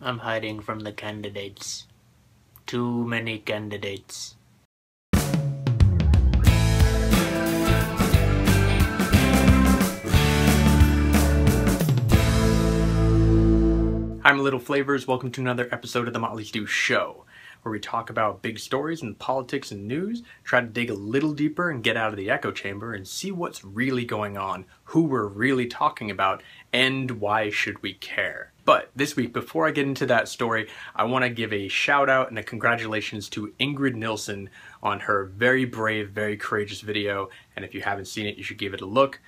I'm hiding from the candidates. Too many candidates. I'm Little Flavors. Welcome to another episode of the Motley Stew Show, where we talk about big stories in politics and news, try to dig a little deeper and get out of the echo chamber and see what's really going on, who we're really talking about, and why should we care. But this week, before I get into that story, I want to give a shout out and a congratulations to Ingrid Nilsson on her very brave, very courageous video. And if you haven't seen it, you should give it a look.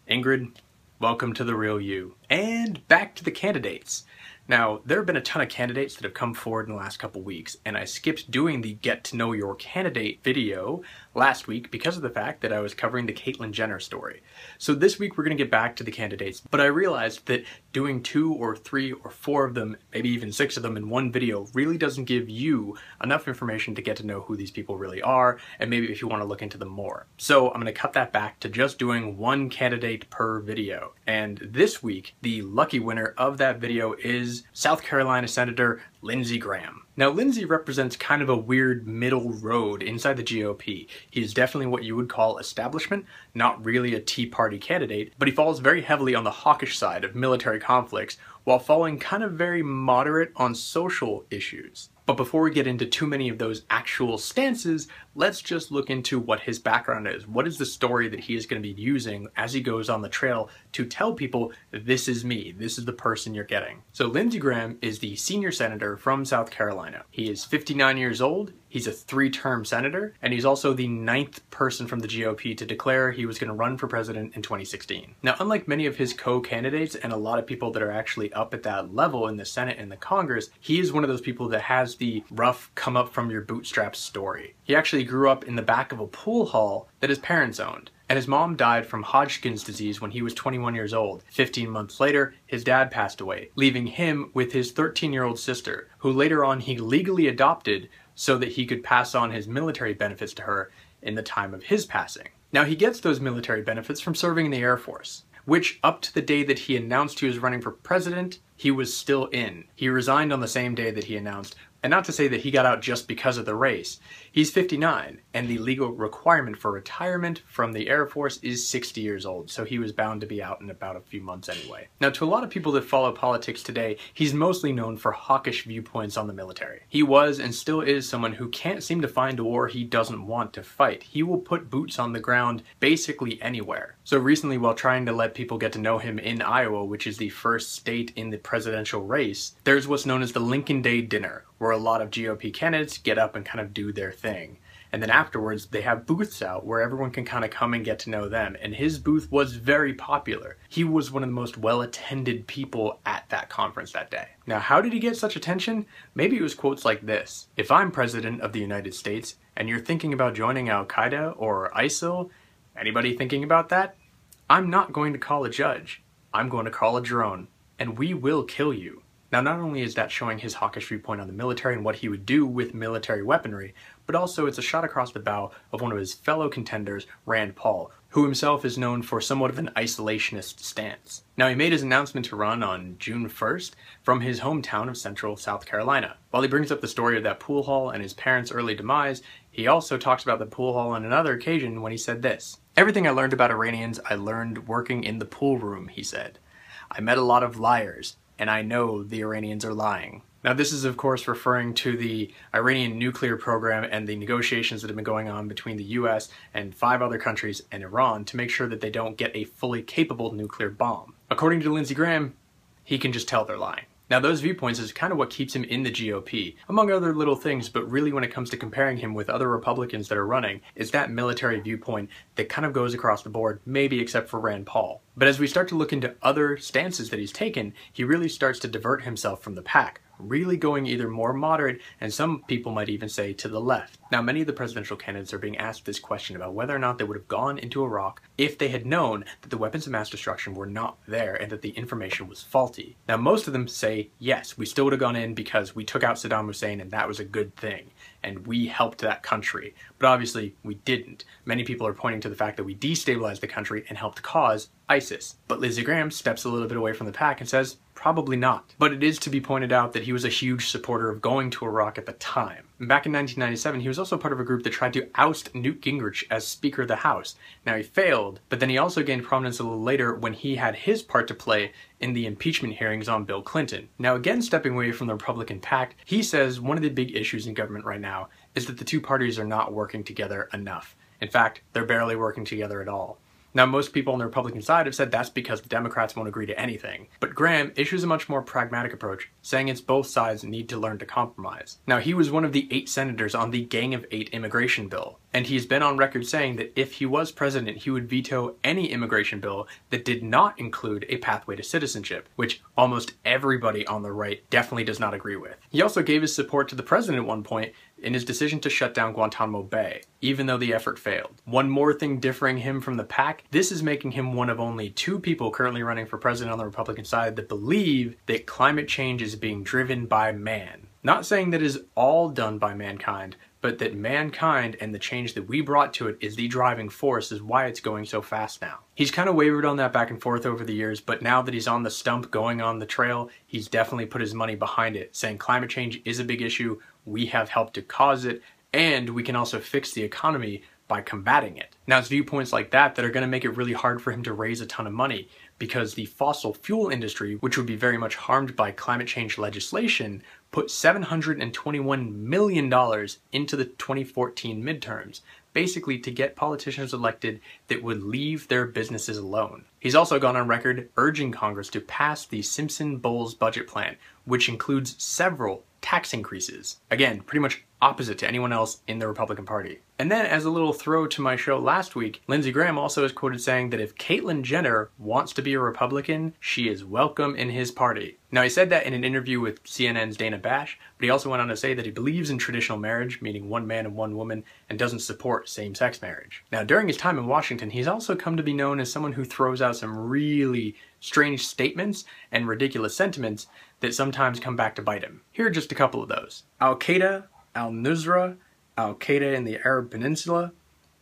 Ingrid, welcome to the real you. And back to the candidates. Now, there have been a ton of candidates that have come forward in the last couple weeks, and I skipped doing the Get to Know Your Candidate video last week because of the fact that I was covering the Caitlyn Jenner story. So this week we're going to get back to the candidates, but I realized that doing 2 or 3 or 4 of them, maybe even 6 of them in one video really doesn't give you enough information to get to know who these people really are, and maybe if you want to look into them more. So I'm going to cut that back to just doing one candidate per video. And this week, the lucky winner of that video is South Carolina Senator Lindsey Graham. Now, Lindsey represents kind of a weird middle road inside the GOP. He is definitely what you would call establishment, not really a Tea Party candidate, but he falls very heavily on the hawkish side of military conflicts while falling kind of very moderate on social issues. But before we get into too many of those actual stances, let's just look into what his background is. What is the story that he is going to be using as he goes on the trail to tell people, this is me, this is the person you're getting. So Lindsey Graham is the senior senator from South Carolina. He is 59 years old, he's a 3-term senator, and he's also the 9th person from the GOP to declare he was going to run for president in 2016. Now, unlike many of his co-candidates and a lot of people that are actually up at that level in the Senate and the Congress, he is one of those people that has the rough come up from your bootstraps story. He actually grew up in the back of a pool hall that his parents owned, and his mom died from Hodgkin's disease when he was 21 years old. 15 months later, his dad passed away, leaving him with his 13-year-old sister, who later on he legally adopted so that he could pass on his military benefits to her in the time of his passing. Now, he gets those military benefits from serving in the Air Force, which up to the day that he announced he was running for president, he was still in. He resigned on the same day that he announced. And not to say that he got out just because of the race. He's 59, and the legal requirement for retirement from the Air Force is 60 years old, so he was bound to be out in about a few months anyway. Now, to a lot of people that follow politics today, he's mostly known for hawkish viewpoints on the military. He was and still is someone who can't seem to find a war he doesn't want to fight. He will put boots on the ground basically anywhere. So recently, while trying to let people get to know him in Iowa, which is the first state in the presidential race, there's what's known as the Lincoln Day Dinner, where a lot of GOP candidates get up and kind of do their thing. And then afterwards, they have booths out where everyone can kind of come and get to know them. And his booth was very popular. He was one of the most well-attended people at that conference that day. Now, how did he get such attention? Maybe it was quotes like this: "If I'm president of the United States and you're thinking about joining Al-Qaeda or ISIL, anybody thinking about that? I'm not going to call a judge. I'm going to call a drone, and we will kill you." Now, not only is that showing his hawkish viewpoint on the military and what he would do with military weaponry, but also it's a shot across the bow of one of his fellow contenders, Rand Paul, who himself is known for somewhat of an isolationist stance. Now, he made his announcement to run on June 1st from his hometown of Central South Carolina. While he brings up the story of that pool hall and his parents' early demise, he also talks about the pool hall on another occasion when he said this: "Everything I learned about Iranians, I learned working in the pool room," he said. "I met a lot of liars, and I know the Iranians are lying." Now, this is of course referring to the Iranian nuclear program and the negotiations that have been going on between the US and 5 other countries and Iran to make sure that they don't get a fully capable nuclear bomb. According to Lindsey Graham, he can just tell they're lying. Now, those viewpoints is kind of what keeps him in the GOP, among other little things, but really when it comes to comparing him with other Republicans that are running, is that military viewpoint that kind of goes across the board, maybe except for Rand Paul. But as we start to look into other stances that he's taken, he really starts to divert himself from the pack, really going either more moderate, and some people might even say to the left. Now, many of the presidential candidates are being asked this question about whether or not they would have gone into Iraq if they had known that the weapons of mass destruction were not there and that the information was faulty. Now, most of them say, yes, we still would have gone in because we took out Saddam Hussein and that was a good thing, and we helped that country. But obviously, we didn't. Many people are pointing to the fact that we destabilized the country and helped cause ISIS. But Lindsey Graham steps a little bit away from the pack and says, Probably not. But it is to be pointed out that he was a huge supporter of going to Iraq at the time. And back in 1997, he was also part of a group that tried to oust Newt Gingrich as Speaker of the House. Now, he failed, but then he also gained prominence a little later when he had his part to play in the impeachment hearings on Bill Clinton. Now, again, stepping away from the Republican pact, he says one of the big issues in government right now is that the two parties are not working together enough. In fact, they're barely working together at all. Now, most people on the Republican side have said that's because the Democrats won't agree to anything. But Graham issues a much more pragmatic approach, saying it's both sides need to learn to compromise. Now, he was one of the 8 senators on the Gang of 8 immigration bill, and he's been on record saying that if he was president, he would veto any immigration bill that did not include a pathway to citizenship, which almost everybody on the right definitely does not agree with. He also gave his support to the president at one point in his decision to shut down Guantanamo Bay, even though the effort failed. One more thing differing him from the pack, this is making him one of only 2 people currently running for president on the Republican side that believe that climate change is being driven by man. Not saying that it is all done by mankind, but that mankind and the change that we brought to it is the driving force, is why it's going so fast now. He's kind of wavered on that back and forth over the years, but now that he's on the stump going on the trail, he's definitely put his money behind it, saying climate change is a big issue, we have helped to cause it, and we can also fix the economy by combating it. Now, it's viewpoints like that are going to make it really hard for him to raise a ton of money, because the fossil fuel industry, which would be very much harmed by climate change legislation, put $721 million into the 2014 midterms, basically to get politicians elected that would leave their businesses alone. He's also gone on record urging Congress to pass the Simpson-Bowles budget plan, which includes several tax increases. Again, pretty much opposite to anyone else in the Republican Party. And then, as a little throw to my show last week, Lindsey Graham also is quoted saying that if Caitlyn Jenner wants to be a Republican, she is welcome in his party. Now, he said that in an interview with CNN's Dana Bash, but he also went on to say that he believes in traditional marriage, meaning one man and one woman, and doesn't support same-sex marriage. Now, during his time in Washington, he's also come to be known as someone who throws out some really strange statements and ridiculous sentiments that sometimes come back to bite him. Here are just a couple of those. Al-Qaeda, Al-Nusra, Al-Qaeda in the Arab Peninsula.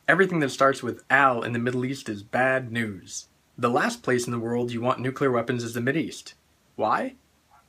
Everything that starts with Al in the Middle East is bad news. The last place in the world you want nuclear weapons is the Mideast. Why?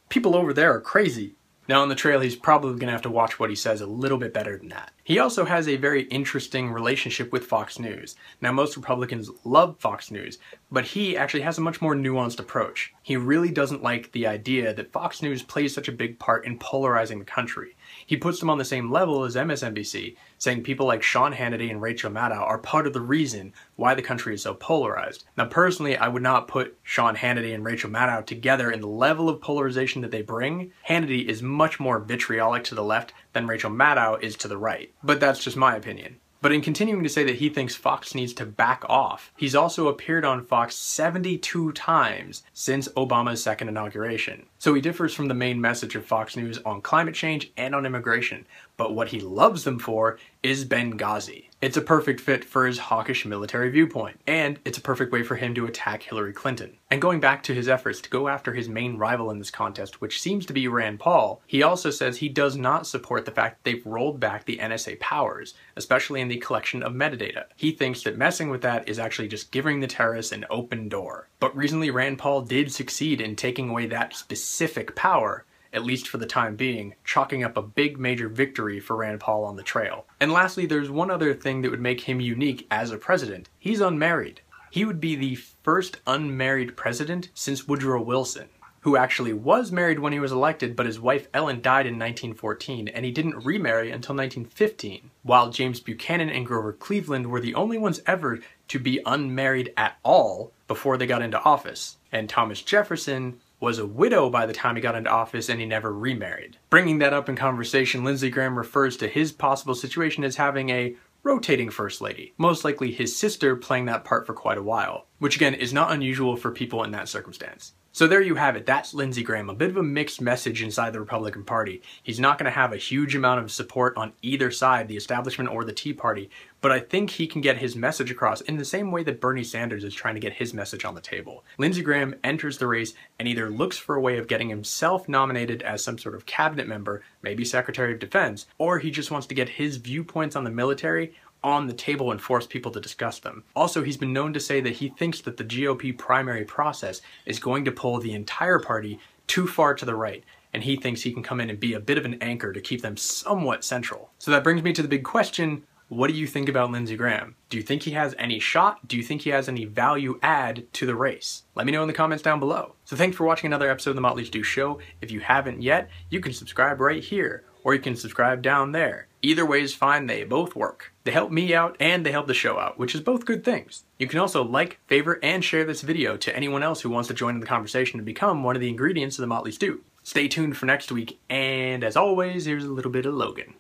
People over there are crazy. Now, on the trail, he's probably going to have to watch what he says a little bit better than that. He also has a very interesting relationship with Fox News. Now, most Republicans love Fox News, but he actually has a much more nuanced approach. He really doesn't like the idea that Fox News plays such a big part in polarizing the country. He puts them on the same level as MSNBC, saying people like Sean Hannity and Rachel Maddow are part of the reason why the country is so polarized. Now, personally, I would not put Sean Hannity and Rachel Maddow together in the level of polarization that they bring. Hannity is much more vitriolic to the left than Rachel Maddow is to the right. But that's just my opinion. But in continuing to say that he thinks Fox needs to back off, he's also appeared on Fox 72 times since Obama's second inauguration. So he differs from the main message of Fox News on climate change and on immigration, but what he loves them for is Benghazi. It's a perfect fit for his hawkish military viewpoint, and it's a perfect way for him to attack Hillary Clinton. And going back to his efforts to go after his main rival in this contest, which seems to be Rand Paul, he also says he does not support the fact that they've rolled back the NSA powers, especially in the collection of metadata. He thinks that messing with that is actually just giving the terrorists an open door. But recently, Rand Paul did succeed in taking away that specific power, at least for the time being, chalking up a big major victory for Rand Paul on the trail. And lastly, there's one other thing that would make him unique as a president. He's unmarried. He would be the first unmarried president since Woodrow Wilson, who actually was married when he was elected, but his wife Ellen died in 1914, and he didn't remarry until 1915, while James Buchanan and Grover Cleveland were the only ones ever to be unmarried at all before they got into office. And Thomas Jefferson was a widow by the time he got into office, and he never remarried. Bringing that up in conversation, Lindsey Graham refers to his possible situation as having a rotating first lady, most likely his sister playing that part for quite a while, which again is not unusual for people in that circumstance. So there you have it, that's Lindsey Graham, a bit of a mixed message inside the Republican Party. He's not going to have a huge amount of support on either side, the establishment or the Tea Party, but I think he can get his message across in the same way that Bernie Sanders is trying to get his message on the table. Lindsey Graham enters the race and either looks for a way of getting himself nominated as some sort of cabinet member, maybe Secretary of Defense, or he just wants to get his viewpoints on the military on the table and force people to discuss them. Also, he's been known to say that he thinks that the GOP primary process is going to pull the entire party too far to the right, and he thinks he can come in and be a bit of an anchor to keep them somewhat central. So that brings me to the big question: what do you think about Lindsey Graham? Do you think he has any shot? Do you think he has any value add to the race? Let me know in the comments down below. So thanks for watching another episode of the Motley Stew Show. If you haven't yet, you can subscribe right here, or you can subscribe down there. Either way is fine, they both work. They help me out and they help the show out, which is both good things. You can also like, favorite, and share this video to anyone else who wants to join in the conversation and become one of the ingredients of the Motley Stew. Stay tuned for next week, and as always, here's a little bit of Logan.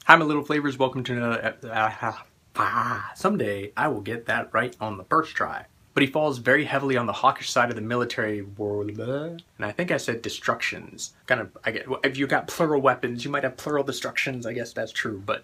Hi, my little flavors. Welcome to another someday I will get that right on the first try. But he falls very heavily on the hawkish side of the military world, and I think I said destructions. Kind of, if you got plural weapons, you might have plural destructions. I guess that's true, but